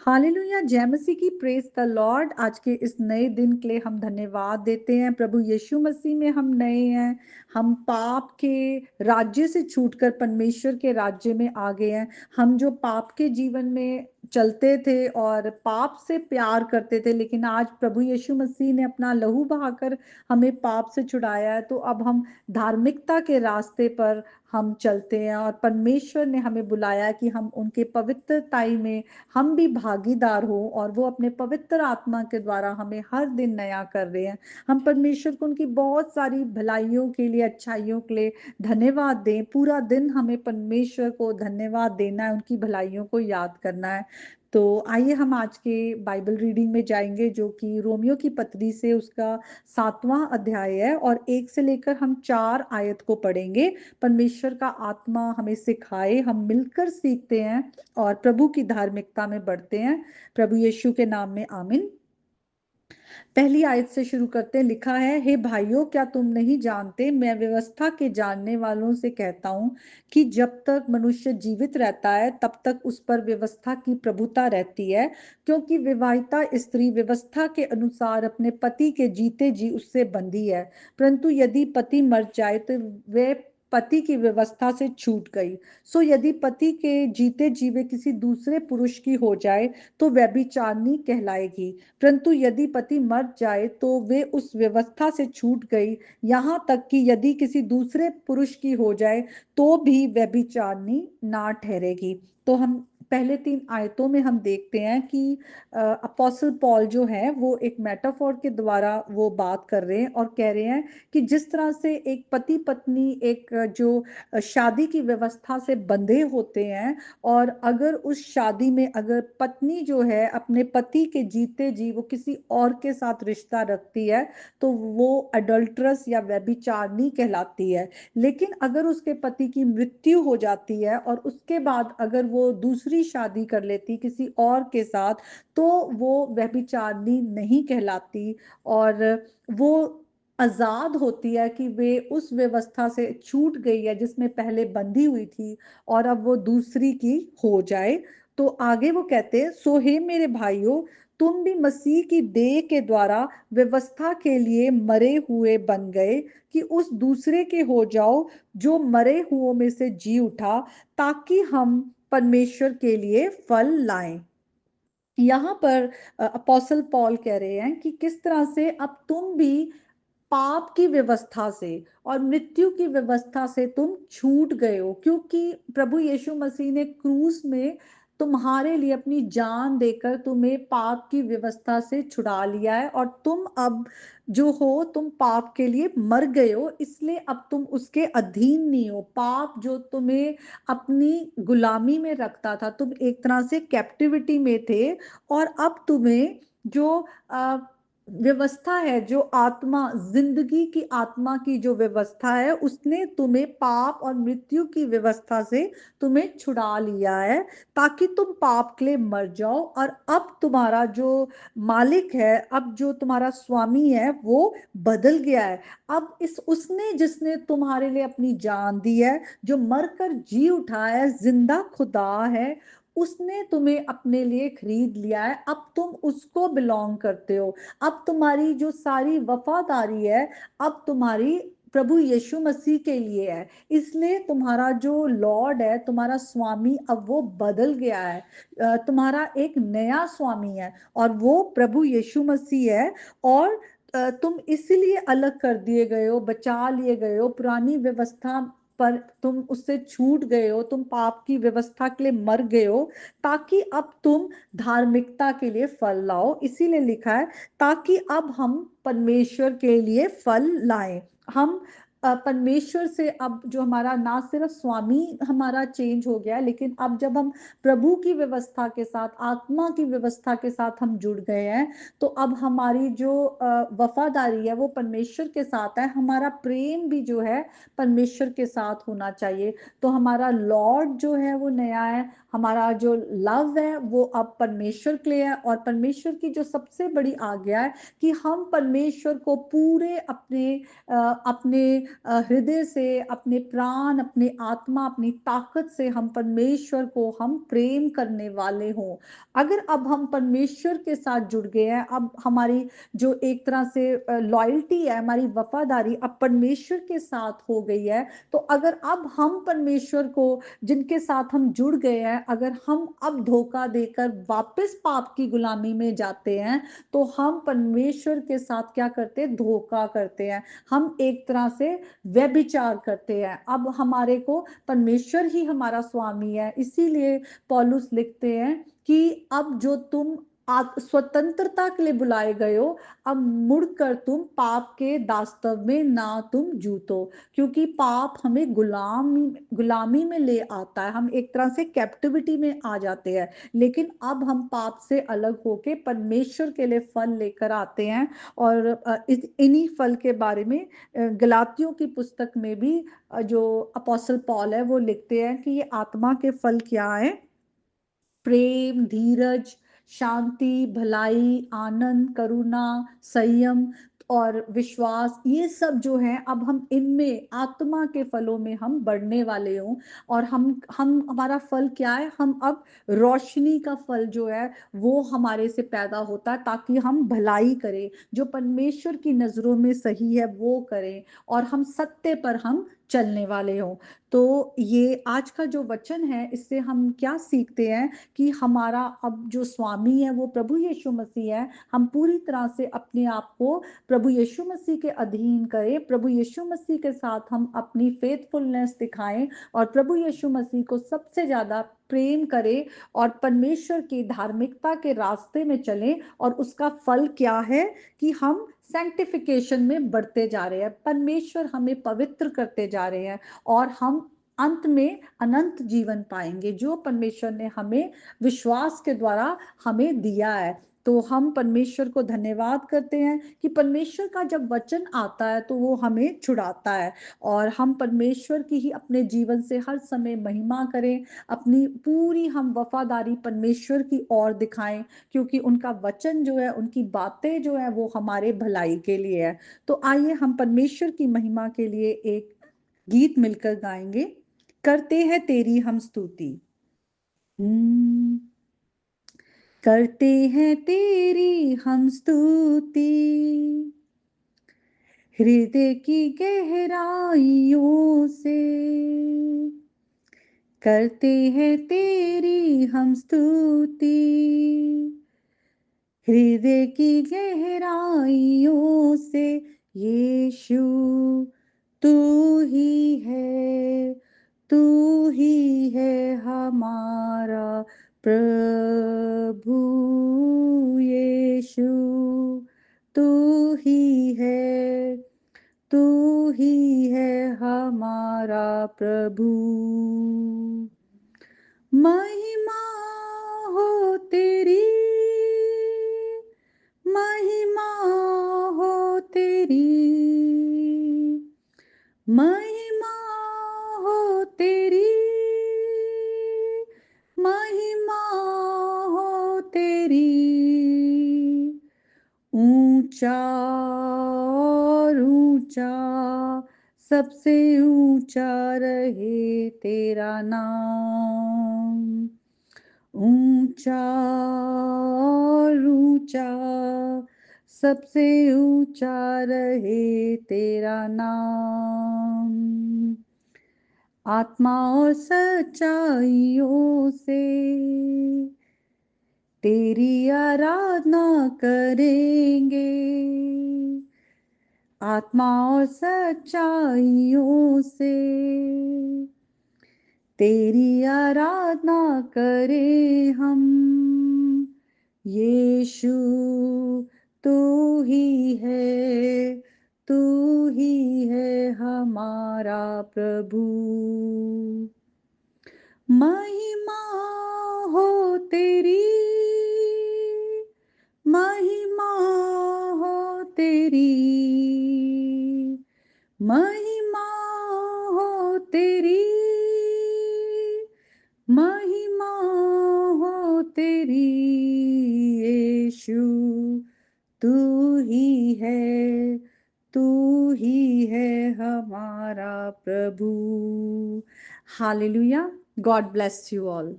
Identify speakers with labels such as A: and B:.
A: Hallelujah, जय मसीह की, praise the Lord. आज के इस नए दिन के लिए हम धन्यवाद देते हैं। प्रभु यीशु मसीह में हम नए हैं। हम पाप के राज्य से छूटकर परमेश्वर के राज्य में आ गए हैं। हम जो पाप के जीवन में चलते थे और पाप से प्यार करते थे, लेकिन आज प्रभु यीशु मसीह ने अपना लहू बहाकर हमें पाप से छुड़ाया है। तो अब हम धार्मिकता के रास्ते पर हम चलते हैं और परमेश्वर ने हमें बुलाया कि हम उनके पवित्रताई में हम भी भागीदार हो, और वो अपने पवित्र आत्मा के द्वारा हमें हर दिन नया कर रहे हैं। हम परमेश्वर को उनकी बहुत सारी भलाइयों के लिए, अच्छाइयों के लिए धन्यवाद दें। पूरा दिन हमें परमेश्वर को धन्यवाद देना है, उनकी भलाइयों को याद करना है। तो आइए हम आज के बाइबल रीडिंग में जाएंगे, जो कि रोमियो की पत्री से उसका 7वां अध्याय है, और 1 से लेकर हम 4 आयत को पढ़ेंगे। परमेश्वर का आत्मा हमें सिखाए, हम मिलकर सीखते हैं और प्रभु की धार्मिकता में बढ़ते हैं। प्रभु यीशु के नाम में आमीन। पहली आयत से शुरू करते हैं। लिखा है, हे भाइयों, क्या तुम नहीं जानते, मैं व्यवस्था के जानने वालों से कहता हूं कि जब तक मनुष्य जीवित रहता है तब तक उस पर व्यवस्था की प्रभुता रहती है, क्योंकि विवाहिता स्त्री व्यवस्था के अनुसार अपने पति के जीते जी उससे बंधी है। परंतु यदि पति मर जाए तो वे पति की व्यवस्था से छूट गई। सो यदि पति के जीते जी वे किसी दूसरे पुरुष की हो जाए तो व्यभिचारिणी कहलाएगी। परंतु यदि पति मर जाए तो वे उस व्यवस्था से छूट गई, यहाँ तक कि यदि किसी दूसरे पुरुष की हो जाए तो भी व्यभिचारिणी ना ठहरेगी। तो हम पहले 3 आयतों में हम देखते हैं कि अपोस्टल पॉल जो है वो एक मेटाफोर के द्वारा वो बात कर रहे हैं और कह रहे हैं कि जिस तरह से एक पति पत्नी एक जो शादी की व्यवस्था से बंधे होते हैं, और अगर उस शादी में अगर पत्नी जो है अपने पति के जीते जी वो किसी और के साथ रिश्ता रखती है तो वो अडल्ट्रस या व्यभिचारिणी कहलाती है। लेकिन अगर उसके पति की मृत्यु हो जाती है और उसके बाद अगर वो दूसरी शादी कर लेती किसी और के साथ, तो वो व्यभिचारिणी नहीं कहलाती, और वो आजाद होती है कि वे उस व्यवस्था से छूट गई है जिसमें पहले बंधी हुई थी, और अब वो दूसरी की हो जाए। तो आगे वो कहते हैं, सो हे मेरे भाइयों, तुम भी मसीह की देह के द्वारा व्यवस्था के लिए मरे हुए बन गए, कि उस दूसरे के हो जाओ जो मरे हुओं में से जी उठा, ताकि हम परमेश्वर के लिए फल लाएं। यहाँ पर अपोस्टल पॉल कह रहे हैं कि किस तरह से अब तुम भी पाप की व्यवस्था से और मृत्यु की व्यवस्था से तुम छूट गए हो, क्योंकि प्रभु यीशु मसीह ने क्रूस में तुम्हारे लिए अपनी जान देकर तुम्हें पाप की व्यवस्था से छुड़ा लिया है, और तुम अब जो हो तुम पाप के लिए मर गए हो, इसलिए अब तुम उसके अधीन नहीं हो। पाप जो तुम्हें अपनी गुलामी में रखता था, तुम एक तरह से कैप्टिविटी में थे, और अब तुम्हें जो व्यवस्था है, जो आत्मा, जिंदगी की आत्मा की जो व्यवस्था है, उसने तुम्हें पाप और मृत्यु की व्यवस्था से तुम्हें छुड़ा लिया है, ताकि तुम पाप के लिए मर जाओ। और अब तुम्हारा जो मालिक है, अब जो तुम्हारा स्वामी है, वो बदल गया है। अब इस उसने जिसने तुम्हारे लिए अपनी जान दी है, जो मरकर जी उठा है, जिंदा खुदा है, उसने तुम्हें अपने लिए खरीद लिया है। अब तुम उसको बिलोंग करते हो। अब तुम्हारी जो सारी वफादारी है, अब तुम्हारी प्रभु यीशु मसीह के लिए है। इसलिए तुम्हारा जो लॉर्ड है, तुम्हारा स्वामी, अब वो बदल गया है। तुम्हारा एक नया स्वामी है, और वो प्रभु यीशु मसीह है। और तुम इसलिए अलग कर दिए गए हो, बचा लिए गए हो पुरानी व्यवस्था पर, तुम उससे छूट गए हो, तुम पाप की व्यवस्था के लिए मर गए हो, ताकि अब तुम धार्मिकता के लिए फल लाओ। इसीलिए लिखा है, ताकि अब हम परमेश्वर के लिए फल लाएं। हम परमेश्वर से अब जो हमारा ना सिर्फ स्वामी हमारा चेंज हो गया है, लेकिन अब जब हम प्रभु की व्यवस्था के साथ, आत्मा की व्यवस्था के साथ हम जुड़ गए हैं, तो अब हमारी जो वफादारी है वो परमेश्वर के साथ है। हमारा प्रेम भी जो है परमेश्वर के साथ होना चाहिए। तो हमारा लॉर्ड जो है वो नया है, हमारा जो लव है वो अब परमेश्वर के लिए है, और परमेश्वर की जो सबसे बड़ी आज्ञा है कि हम परमेश्वर को पूरे अपने हृदय से, अपने प्राण, अपने आत्मा, अपनी ताकत से हम परमेश्वर को हम प्रेम करने वाले हों। अगर अब हम परमेश्वर के साथ जुड़ गए हैं, अब हमारी जो एक तरह से लॉयल्टी है, हमारी वफादारी अब परमेश्वर के साथ हो गई है, तो अगर अब हम परमेश्वर को, जिनके साथ हम जुड़ गए हैं, अगर हम अब धोखा देकर वापस पाप की गुलामी में जाते हैं, तो हम परमेश्वर के साथ क्या करते हैं? धोखा करते हैं। हम एक तरह से व्यभिचार करते हैं। अब हमारे को परमेश्वर ही हमारा स्वामी है। इसीलिए पौलुस लिखते हैं कि अब जो तुम स्वतंत्रता के लिए बुलाए गए हो, अब मुड़कर तुम पाप के दास्तव में ना तुम जूतो, क्योंकि पाप हमें गुलामी में ले आता है। हम एक तरह से कैप्टिविटी में आ जाते हैं, लेकिन अब हम पाप से अलग होके परमेश्वर के लिए फल लेकर आते हैं। और इन्हीं फल के बारे में गलातियों की पुस्तक में भी जो अपोस्टल पॉल है वो लिखते हैं कि ये आत्मा के फल क्या है? प्रेम, धीरज, शांति, भलाई, आनंद, करुणा, संयम और विश्वास, ये सब जो है अब हम इनमें आत्मा के फलों में हम बढ़ने वाले हों। और हम हमारा फल क्या है? हम अब रोशनी का फल जो है वो हमारे से पैदा होता है, ताकि हम भलाई करें, जो परमेश्वर की नजरों में सही है वो करें, और हम सत्य पर हम चलने वाले हों। तो ये आज का जो वचन है, इससे हम क्या सीखते हैं कि हमारा अब जो स्वामी है वो प्रभु यीशु मसीह है। हम पूरी तरह से अपने आप को प्रभु यीशु मसीह के अधीन करें, प्रभु यीशु मसीह के साथ हम अपनी फेथफुलनेस दिखाएं, और प्रभु यीशु मसीह को सबसे ज्यादा प्रेम करें, और परमेश्वर की धार्मिकता के रास्ते में चलें। और उसका फल क्या है? कि हम सैंक्टिफिकेशन में बढ़ते जा रहे हैं, परमेश्वर हमें पवित्र करते जा रहे हैं, और हम अंत में अनंत जीवन पाएंगे, जो परमेश्वर ने हमें विश्वास के द्वारा हमें दिया है। तो हम परमेश्वर को धन्यवाद करते हैं कि परमेश्वर का जब वचन आता है तो वो हमें छुड़ाता है, और हम परमेश्वर की ही अपने जीवन से हर समय महिमा करें, अपनी पूरी हम वफादारी परमेश्वर की ओर दिखाएं, क्योंकि उनका वचन जो है, उनकी बातें जो है वो हमारे भलाई के लिए है। तो आइए हम परमेश्वर की महिमा के लिए एक गीत मिलकर गाएंगे। करते हैं तेरी हम स्तुति। करते हैं तेरी हम स्तुति, हृदय की गहराइयों से। करते हैं तेरी हम स्तुति, हृदय की गहराइयों से। यीशु तू ही है, तू ही है हमारा प्रभु। यीशु तू ही है, तू ही है हमारा प्रभु। महिमा हो तेरी, महिमा हो तेरी, महिमा हो तेरी, महिमा हो तेरी। ऊंचा और ऊंचा, सबसे ऊंचा रहे तेरा नाम। ऊंचा और ऊंचा, सबसे ऊंचा रहे तेरा नाम। आत्मा और सच्चाइयों से तेरी आराधना करेंगे, आत्मा और सच्चाइयों से तेरी आराधना करें हम। यीशु तू ही है, तू ही है हमारा प्रभु। महिमा हो तेरी, महिमा हो तेरी, महिमा हो तेरी, महिमा तेरी यीशु, तू ही है, तू ही है हमारा प्रभु। Hallelujah. God bless you all.